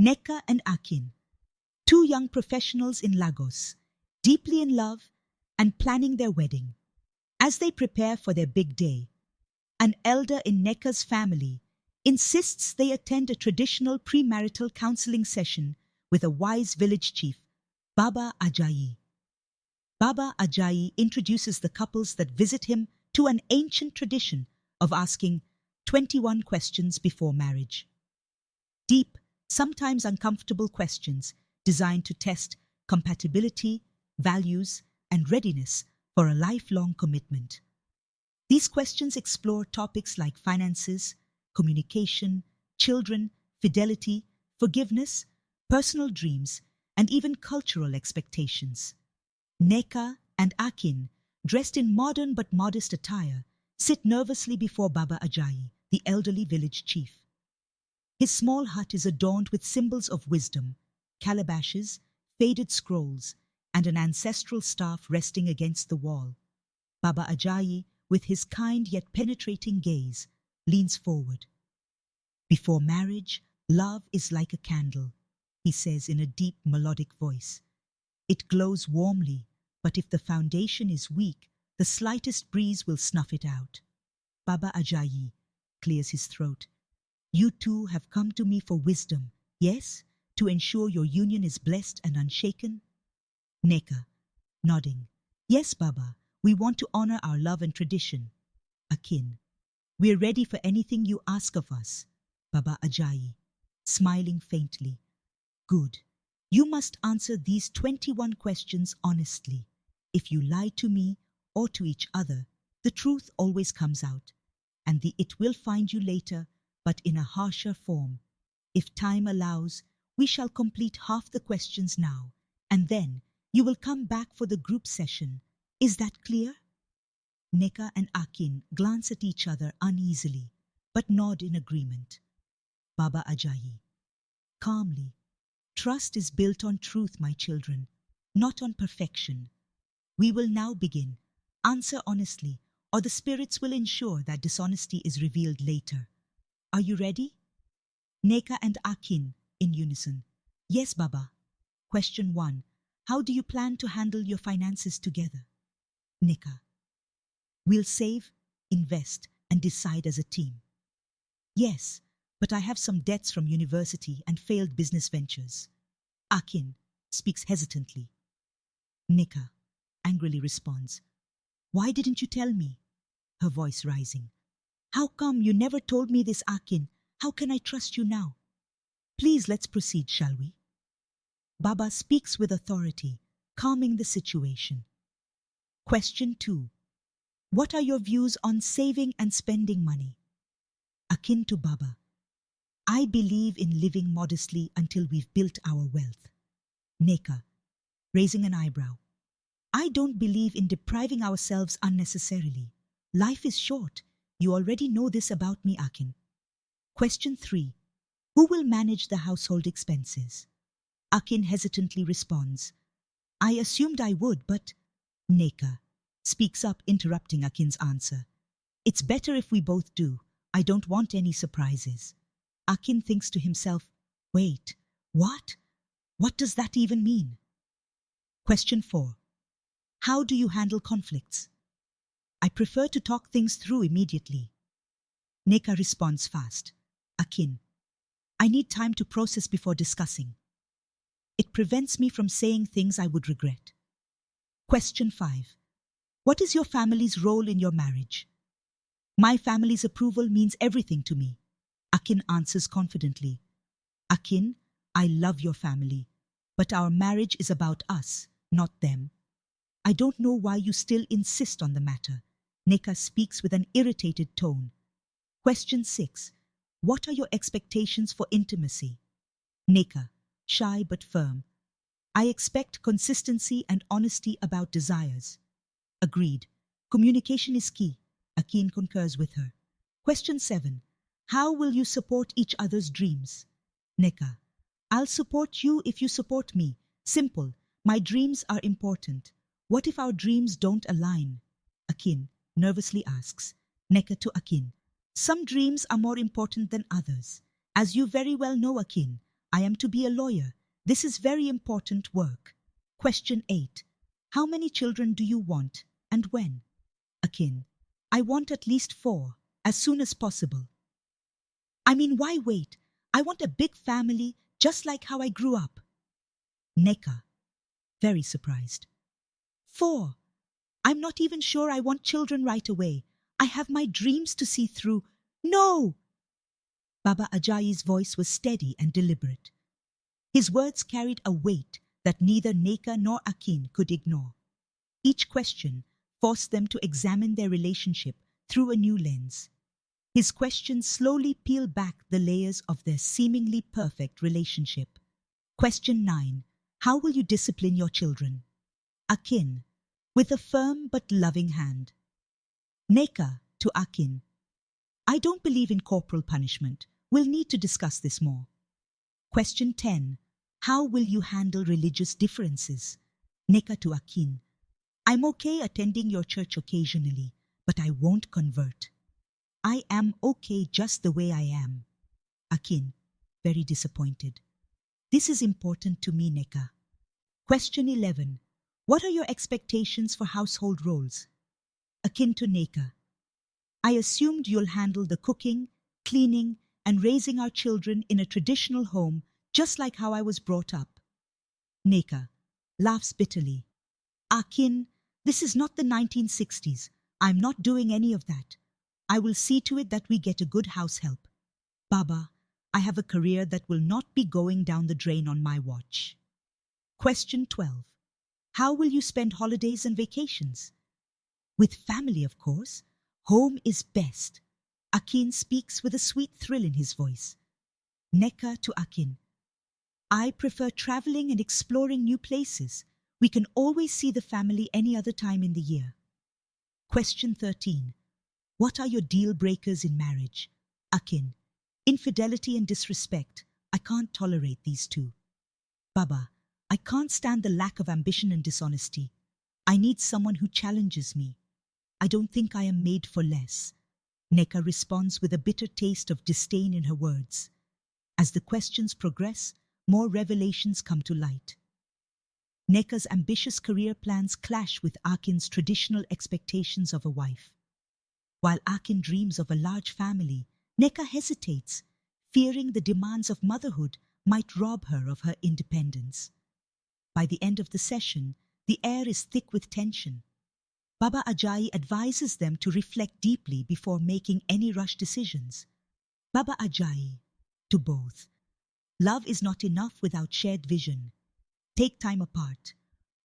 Neka and Akin, two young professionals in Lagos, deeply in love and planning their wedding. As they prepare for their big day, an elder in Neka's family insists they attend a traditional premarital counseling session with a wise village chief, Baba Ajayi. Baba Ajayi introduces the couples that visit him to an ancient tradition of asking 21 questions before marriage. Deep, sometimes uncomfortable questions designed to test compatibility, values, and readiness for a lifelong commitment. These questions explore topics like finances, communication, children, fidelity, forgiveness, personal dreams, and even cultural expectations. Neka and Akin, dressed in modern but modest attire, sit nervously before Baba Ajayi, the elderly village chief. His small hut is adorned with symbols of wisdom, calabashes, faded scrolls, and an ancestral staff resting against the wall. Baba Ajayi, with his kind yet penetrating gaze, leans forward. "Before marriage, love is like a candle," he says in a deep melodic voice. "It glows warmly, but if the foundation is weak, the slightest breeze will snuff it out." Baba Ajayi clears his throat. "You two have come to me for wisdom, yes? To ensure your union is blessed and unshaken?" Neka, nodding. "Yes, Baba, we want to honor our love and tradition." Akin, "We're ready for anything you ask of us." Baba Ajayi, smiling faintly. "Good. You must answer these 21 questions honestly. If you lie to me or to each other, the truth always comes out, and it will find you later, but in a harsher form. If time allows, we shall complete half the questions now, and then you will come back for the group session. Is that clear?" Neka and Akin glance at each other uneasily, but nod in agreement. Baba Ajayi, calmly, "Trust is built on truth, my children, not on perfection. We will now begin. Answer honestly, or the spirits will ensure that dishonesty is revealed later. Are you ready?" Neka and Akin, in unison, "Yes, Baba." Question 1. How do you plan to handle your finances together? Neka, "We'll save, invest, and decide as a team." "Yes, but I have some debts from university and failed business ventures." Akin speaks hesitantly. Neka angrily responds, "Why didn't you tell me?" Her voice rising. "How come you never told me this, Akin? How can I trust you now?" "Please, let's proceed, shall we?" Baba speaks with authority, calming the situation. Question 2. What are your views on saving and spending money? Akin to Baba, "I believe in living modestly until we've built our wealth." Neka, raising an eyebrow, "I don't believe in depriving ourselves unnecessarily. Life is short. You already know this about me, Akin." Question 3. Who will manage the household expenses? Akin hesitantly responds, "I assumed I would, but—" Neka speaks up, interrupting Akin's answer. "It's better if we both do. I don't want any surprises." Akin thinks to himself, "Wait, what? What does that even mean?" Question 4. How do you handle conflicts? "I prefer to talk things through immediately." Neka responds fast. Akin, "I need time to process before discussing. It prevents me from saying things I would regret." Question 5. What is your family's role in your marriage? "My family's approval means everything to me." Akin answers confidently. "Akin, I love your family, but our marriage is about us, not them." "I don't know why you still insist on the matter." Neka speaks with an irritated tone. Question 6. What are your expectations for intimacy? Neka, shy but firm, "I expect consistency and honesty about desires." Agreed. Communication is key. Akin concurs with her. Question 7. How will you support each other's dreams? Neka, "I'll support you if you support me. Simple. My dreams are important. What if our dreams don't align?" Akin nervously asks. Neka to Akin, "Some dreams are more important than others. As you very well know, Akin, I am to be a lawyer. This is very important work. Question 8. How many children do you want and when? Akin. I want at least 4, as soon as possible. I mean, why wait? I want a big family, just like how I grew up. Neka. Very surprised. 4. I'm not even sure I want children right away. I have my dreams to see through. No! Baba Ajayi's voice was steady and deliberate. His words carried a weight that neither Neka nor Akin could ignore. Each question forced them to examine their relationship through a new lens. His questions slowly peeled back the layers of their seemingly perfect relationship. Question 9. How will you discipline your children? Akin, with a firm but loving hand. Neka to Akin. I don't believe in corporal punishment. We'll need to discuss this more. Question 10. How will you handle religious differences? Neka to Akin. I'm okay attending your church occasionally, but I won't convert. I am okay just the way I am. Akin, very disappointed. This is important to me, Neka. Question 11. What are your expectations for household roles? Akin to Neka. I assumed you'll handle the cooking, cleaning, and raising our children in a traditional home, just like how I was brought up. Neka laughs bitterly. Akin, this is not the 1960s. I'm not doing any of that. I will see to it that we get a good house help. Baba, I have a career that will not be going down the drain on my watch. Question 12. How will you spend holidays and vacations? With family, of course. Home is best. Akin speaks with a sweet thrill in his voice. Neka to Akin. I prefer traveling and exploring new places. We can always see the family any other time in the year. Question 13. What are your deal breakers in marriage? Akin. Infidelity and disrespect. I can't tolerate these two. Baba. I can't stand the lack of ambition and dishonesty. I need someone who challenges me. I don't think I am made for less. Neka responds with a bitter taste of disdain in her words. As the questions progress, more revelations come to light. Neka's ambitious career plans clash with Akin's traditional expectations of a wife. While Akin dreams of a large family, Neka hesitates, fearing the demands of motherhood might rob her of her independence. By the end of the session, the air is thick with tension. Baba Ajayi advises them to reflect deeply before making any rush decisions. Baba Ajayi, to both. Love is not enough without shared vision. Take time apart.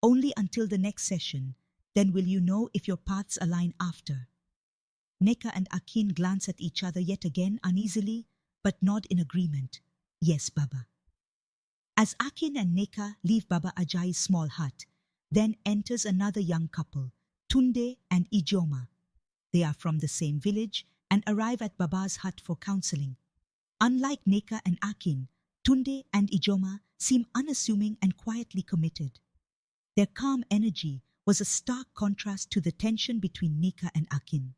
Only until the next session, then will you know if your paths align after. Neka and Akin glance at each other yet again uneasily, but nod in agreement. Yes, Baba. As Akin and Neka leave Baba Ajayi's small hut, then enters another young couple, Tunde and Ijoma. They are from the same village and arrive at Baba's hut for counseling. Unlike Neka and Akin, Tunde and Ijoma seem unassuming and quietly committed. Their calm energy was a stark contrast to the tension between Neka and Akin.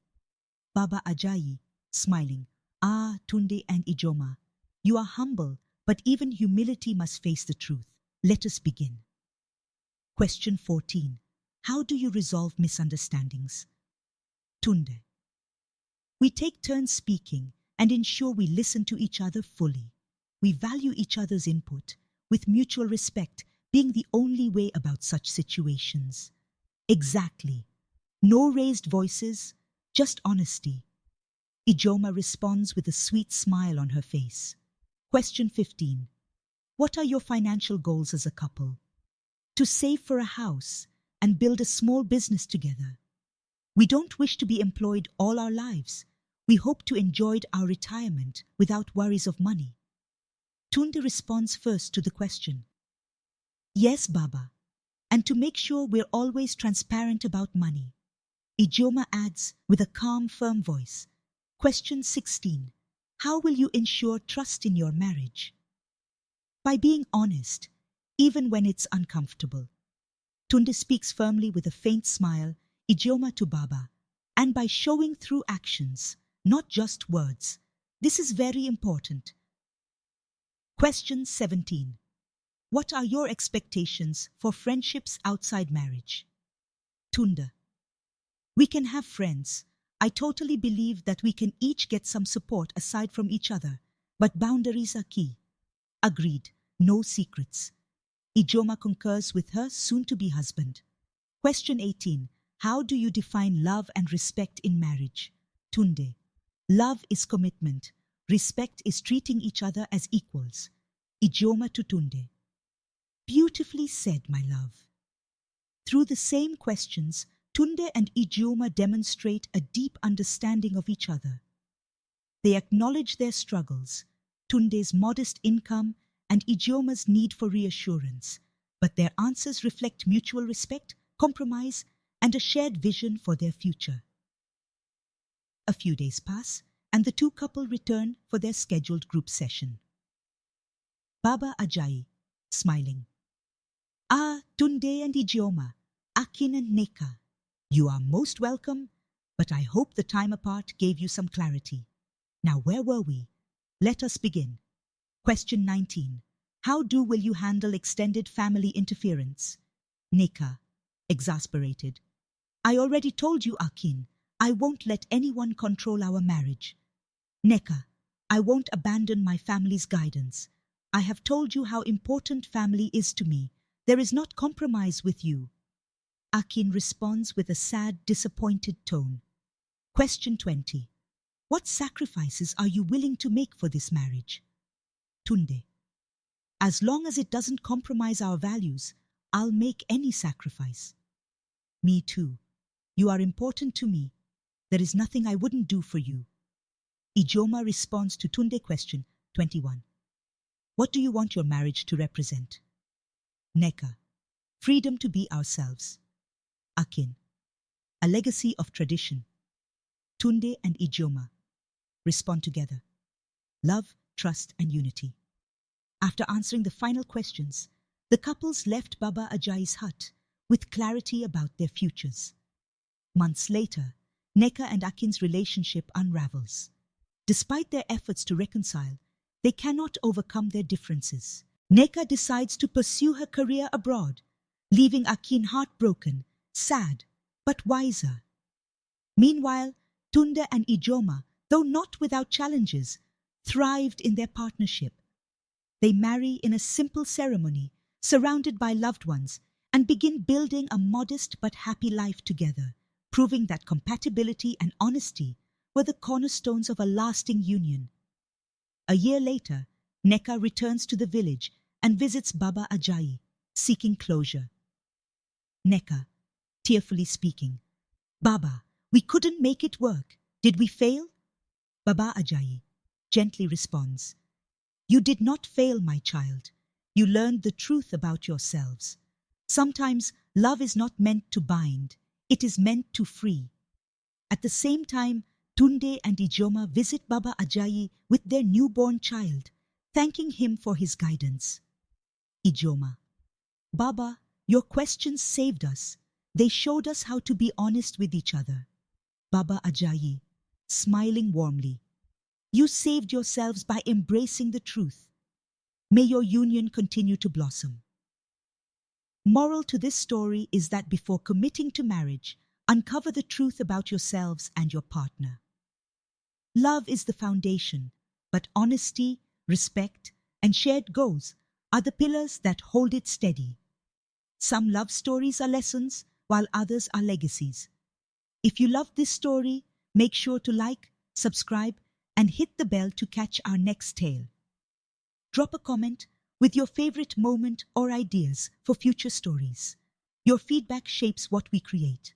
Baba Ajayi, smiling, Ah, Tunde and Ijoma, you are humble, but even humility must face the truth. Let us begin. Question 14. How do you resolve misunderstandings? Tunde. We take turns speaking and ensure we listen to each other fully. We value each other's input, with mutual respect being the only way about such situations. Exactly. No raised voices, just honesty. Ijoma responds with a sweet smile on her face. Question 15. What are your financial goals as a couple? To save for a house and build a small business together. We don't wish to be employed all our lives. We hope to enjoy our retirement without worries of money. Tunde responds first to the question. Yes, Baba. And to make sure we're always transparent about money. Ijoma adds with a calm, firm voice. Question 16. How will you ensure trust in your marriage? By being honest, even when it's uncomfortable. Tunde speaks firmly with a faint smile, Ijoma to Baba, and by showing through actions, not just words. This is very important. Question 17. What are your expectations for friendships outside marriage? Tunde. We can have friends. I totally believe that we can each get some support aside from each other, but boundaries are key. Agreed. No secrets. Ijoma concurs with her soon-to-be husband. Question 18. How do you define love and respect in marriage? Tunde. Love is commitment. Respect is treating each other as equals. Ijoma to Tunde. Beautifully said, my love. Through the same questions, Tunde and Ijoma demonstrate a deep understanding of each other. They acknowledge their struggles, Tunde's modest income and Ijoma's need for reassurance, but their answers reflect mutual respect, compromise, and a shared vision for their future. A few days pass, and the two couple return for their scheduled group session. Baba Ajayi, smiling. Ah, Tunde and Ijoma, Akin and Neka, you are most welcome, but I hope the time apart gave you some clarity. Now where were we? Let us begin. Question 19. How will you handle extended family interference? Neka, exasperated. I already told you, Akin, I won't let anyone control our marriage. Neka, I won't abandon my family's guidance. I have told you how important family is to me. There is not compromise with you. Akin responds with a sad, disappointed tone. Question 20. What sacrifices are you willing to make for this marriage? Tunde. As long as it doesn't compromise our values, I'll make any sacrifice. Me too. You are important to me. There is nothing I wouldn't do for you. Ijoma responds to Tunde question 21. What do you want your marriage to represent? Neka. Freedom to be ourselves. Akin. A legacy of tradition. Tunde and Ijoma respond together. Love, trust and unity. After answering the final questions, the couples left Baba Ajayi's hut with clarity about their futures. Months later, Neka and Akin's relationship unravels. Despite their efforts to reconcile, they cannot overcome their differences. Neka decides to pursue her career abroad, leaving Akin heartbroken, sad, but wiser. Meanwhile, Tunde and Ijoma, though not without challenges, thrived in their partnership. They marry in a simple ceremony, surrounded by loved ones, and begin building a modest but happy life together, proving that compatibility and honesty were the cornerstones of a lasting union. A year later, Neka returns to the village and visits Baba Ajayi, seeking closure. Neka, tearfully speaking, Baba, we couldn't make it work. Did we fail? Baba Ajayi gently responds, You did not fail, my child. You learned the truth about yourselves. Sometimes love is not meant to bind, it is meant to free. At the same time, Tunde and Ijoma visit Baba Ajayi with their newborn child, thanking him for his guidance. Ijoma, Baba, your questions saved us. They showed us how to be honest with each other. Baba Ajayi, smiling warmly, You saved yourselves by embracing the truth. May your union continue to blossom. Moral to this story is that before committing to marriage, uncover the truth about yourselves and your partner. Love is the foundation, but honesty, respect, and shared goals are the pillars that hold it steady. Some love stories are lessons, while others are legacies. If you love this story, make sure to like, subscribe, and hit the bell to catch our next tale. Drop a comment with your favorite moment or ideas for future stories. Your feedback shapes what we create.